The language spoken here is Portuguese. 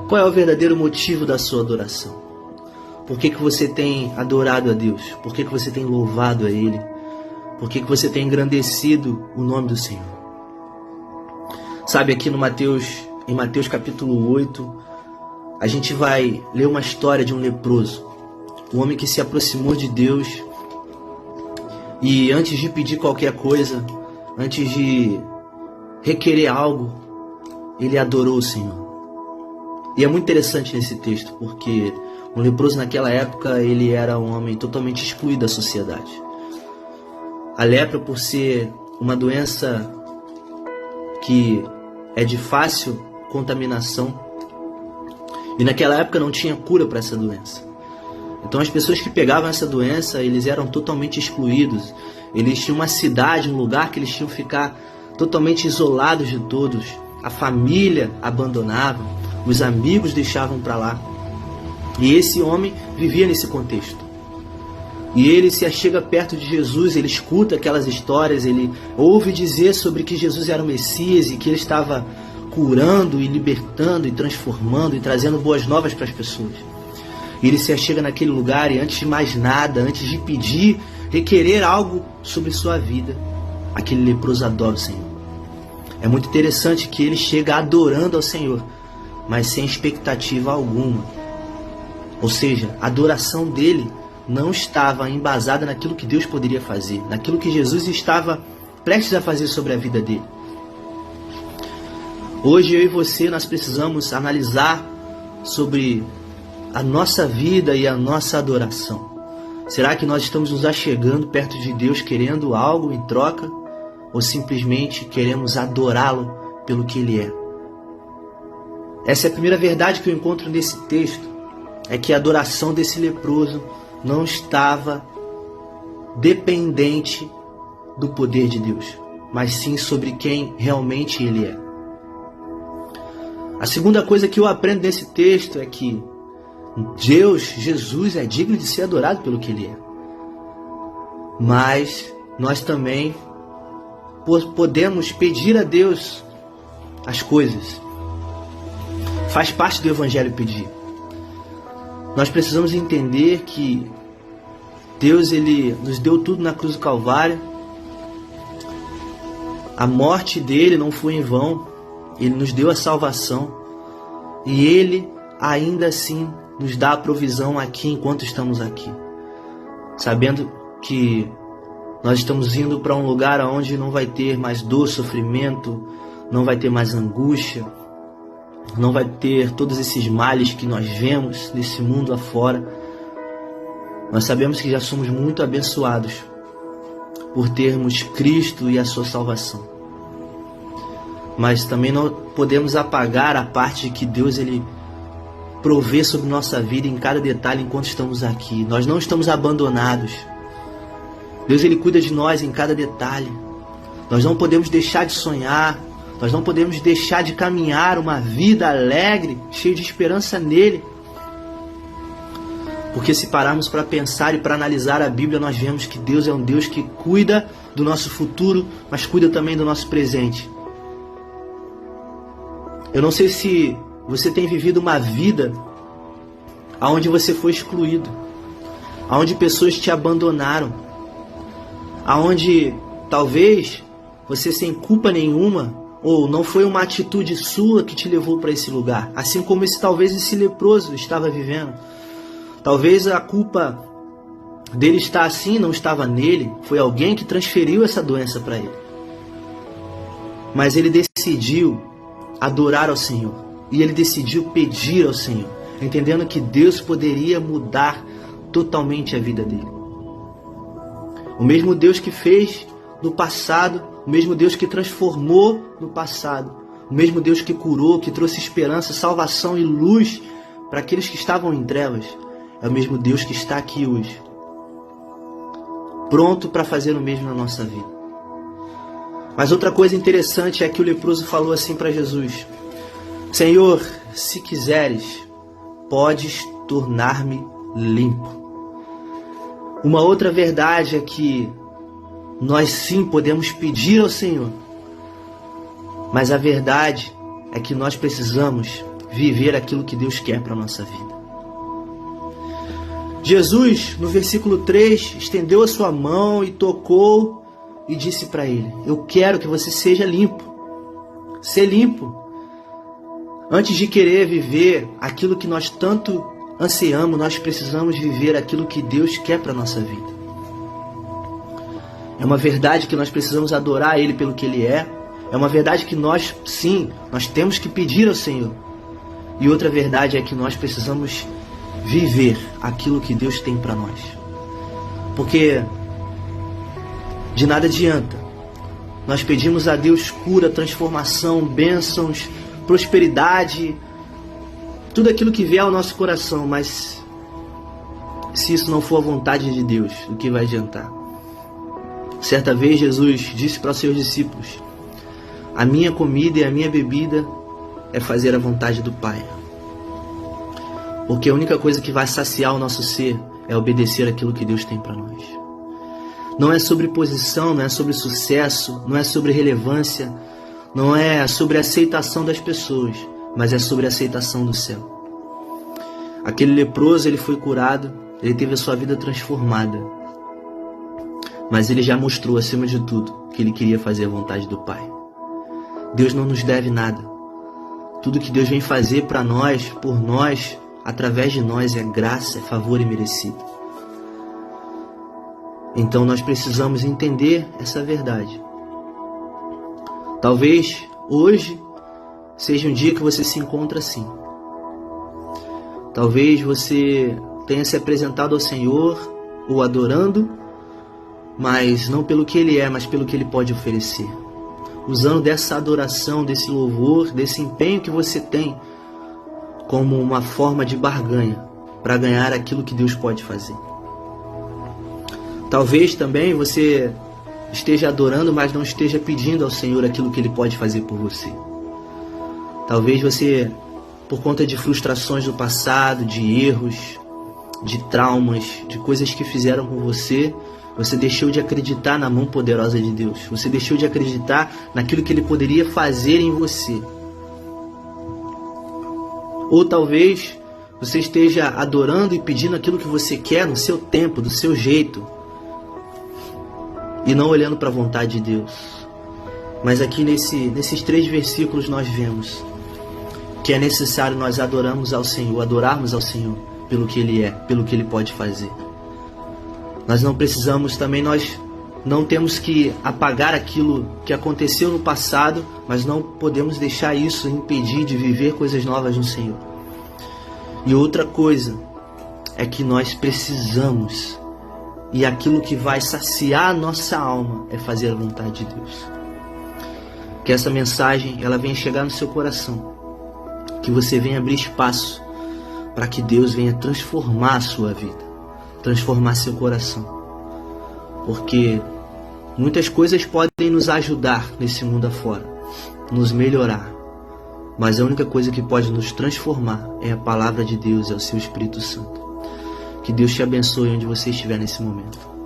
Qual é o verdadeiro motivo da sua adoração? Por que você tem adorado a Deus? Por que você tem louvado a Ele? Por que você tem engrandecido o nome do Senhor? Sabe, aqui em Mateus capítulo 8, a gente vai ler uma história de um leproso, um homem que se aproximou de Deus e antes de pedir qualquer coisa, antes de requerer algo, ele adorou o Senhor. E é muito interessante nesse texto, porque um leproso naquela época, ele era um homem totalmente excluído da sociedade. A lepra, por ser uma doença que é de fácil contaminação, e naquela época não tinha cura para essa doença. Então as pessoas que pegavam essa doença, eles eram totalmente excluídos. Eles tinham uma cidade, um lugar que eles tinham que ficar totalmente isolados de todos. A família abandonava, os amigos deixavam para lá. E esse homem vivia nesse contexto. E ele se achega perto de Jesus, ele escuta aquelas histórias, ele ouve dizer sobre que Jesus era o Messias e que ele estava curando e libertando e transformando e trazendo boas novas para as pessoas. E ele se achega naquele lugar e antes de mais nada, antes de pedir, requerer algo sobre sua vida, aquele leproso adora o Senhor. É muito interessante que ele chega adorando ao Senhor, mas sem expectativa alguma. Ou seja, a adoração dele não estava embasada naquilo que Deus poderia fazer, naquilo que Jesus estava prestes a fazer sobre a vida dele. Hoje eu e você, nós precisamos analisar sobre a nossa vida e a nossa adoração. Será que nós estamos nos achegando perto de Deus querendo algo em troca? Ou simplesmente queremos adorá-lo pelo que Ele é? Essa é a primeira verdade que eu encontro nesse texto. É que a adoração desse leproso não estava dependente do poder de Deus, mas sim sobre quem realmente Ele é. A segunda coisa que eu aprendo nesse texto é que Deus, Jesus, é digno de ser adorado pelo que Ele é. Mas nós também podemos pedir a Deus as coisas. Faz parte do Evangelho pedir. Nós precisamos entender que Deus, Ele nos deu tudo na cruz do Calvário. A morte dele não foi em vão. Ele nos deu a salvação. E Ele ainda assim nos dá a provisão aqui enquanto estamos aqui. Sabendo que nós estamos indo para um lugar onde não vai ter mais dor, sofrimento, não vai ter mais angústia, não vai ter todos esses males que nós vemos nesse mundo afora. Nós sabemos que já somos muito abençoados por termos Cristo e a sua salvação. Mas também não podemos apagar a parte de que Deus, Ele provê sobre nossa vida em cada detalhe enquanto estamos aqui. Nós não estamos abandonados. Deus, Ele cuida de nós em cada detalhe. Nós não podemos deixar de sonhar. Nós não podemos deixar de caminhar uma vida alegre, cheia de esperança nele. Porque se pararmos para pensar e para analisar a Bíblia, nós vemos que Deus é um Deus que cuida do nosso futuro, mas cuida também do nosso presente. Eu não sei se você tem vivido uma vida onde você foi excluído, onde pessoas te abandonaram, onde talvez você sem culpa nenhuma, ou não foi uma atitude sua que te levou para esse lugar, assim como talvez esse leproso estava vivendo. Talvez a culpa dele estar assim não estava nele, foi alguém que transferiu essa doença para ele. Mas ele decidiu adorar ao Senhor, e ele decidiu pedir ao Senhor, entendendo que Deus poderia mudar totalmente a vida dele. O mesmo Deus que fez no passado, o mesmo Deus que transformou no passado, o mesmo Deus que curou, que trouxe esperança, salvação e luz para aqueles que estavam em trevas, é o mesmo Deus que está aqui hoje, pronto para fazer o mesmo na nossa vida. Mas outra coisa interessante é que o leproso falou assim para Jesus: Senhor, se quiseres, podes tornar-me limpo. Uma outra verdade é que nós sim podemos pedir ao Senhor, mas a verdade é que nós precisamos viver aquilo que Deus quer para a nossa vida. Jesus, no versículo 3, estendeu a sua mão e tocou e disse para ele: eu quero que você seja limpo. Ser limpo. Antes de querer viver aquilo que nós tanto ansiamos, nós precisamos viver aquilo que Deus quer para a nossa vida. É uma verdade que nós precisamos adorar Ele pelo que Ele é. É uma verdade que nós, sim, nós temos que pedir ao Senhor. E outra verdade é que nós precisamos viver aquilo que Deus tem para nós. Porque de nada adianta nós pedimos a Deus cura, transformação, bênçãos, prosperidade, tudo aquilo que vier ao nosso coração, mas se isso não for a vontade de Deus, o que vai adiantar? Certa vez Jesus disse para os seus discípulos: a minha comida e a minha bebida é fazer a vontade do Pai. Porque a única coisa que vai saciar o nosso ser é obedecer aquilo que Deus tem para nós. Não é sobre posição, não é sobre sucesso, não é sobre relevância, não é sobre aceitação das pessoas, mas é sobre a aceitação do céu. Aquele leproso, ele foi curado, ele teve a sua vida transformada, mas ele já mostrou, acima de tudo, que ele queria fazer a vontade do Pai. Deus não nos deve nada. Tudo que Deus vem fazer para nós, por nós, através de nós, é graça, é favor imerecido. Então nós precisamos entender essa verdade. Talvez hoje seja um dia que você se encontra assim. Talvez você tenha se apresentado ao Senhor, o adorando, mas não pelo que Ele é, mas pelo que Ele pode oferecer. Usando dessa adoração, desse louvor, desse empenho que você tem como uma forma de barganha para ganhar aquilo que Deus pode fazer. Talvez também você esteja adorando, mas não esteja pedindo ao Senhor aquilo que Ele pode fazer por você. Talvez você, por conta de frustrações do passado, de erros, de traumas, de coisas que fizeram com você, você deixou de acreditar na mão poderosa de Deus. Você deixou de acreditar naquilo que Ele poderia fazer em você. Ou talvez você esteja adorando e pedindo aquilo que você quer no seu tempo, do seu jeito, e não olhando para a vontade de Deus. Mas aqui nesses 3 versículos nós vemos que é necessário nós adorarmos ao Senhor pelo que Ele é, pelo que Ele pode fazer. Nós não precisamos também, nós não temos que apagar aquilo que aconteceu no passado, mas não podemos deixar isso impedir de viver coisas novas no Senhor. E outra coisa é que nós precisamos, e aquilo que vai saciar a nossa alma é fazer a vontade de Deus. Que essa mensagem ela venha chegar no seu coração, que você venha abrir espaço para que Deus venha transformar a sua vida, transformar seu coração. Porque muitas coisas podem nos ajudar nesse mundo afora, nos melhorar, mas a única coisa que pode nos transformar é a palavra de Deus, é o seu Espírito Santo. Que Deus te abençoe onde você estiver nesse momento.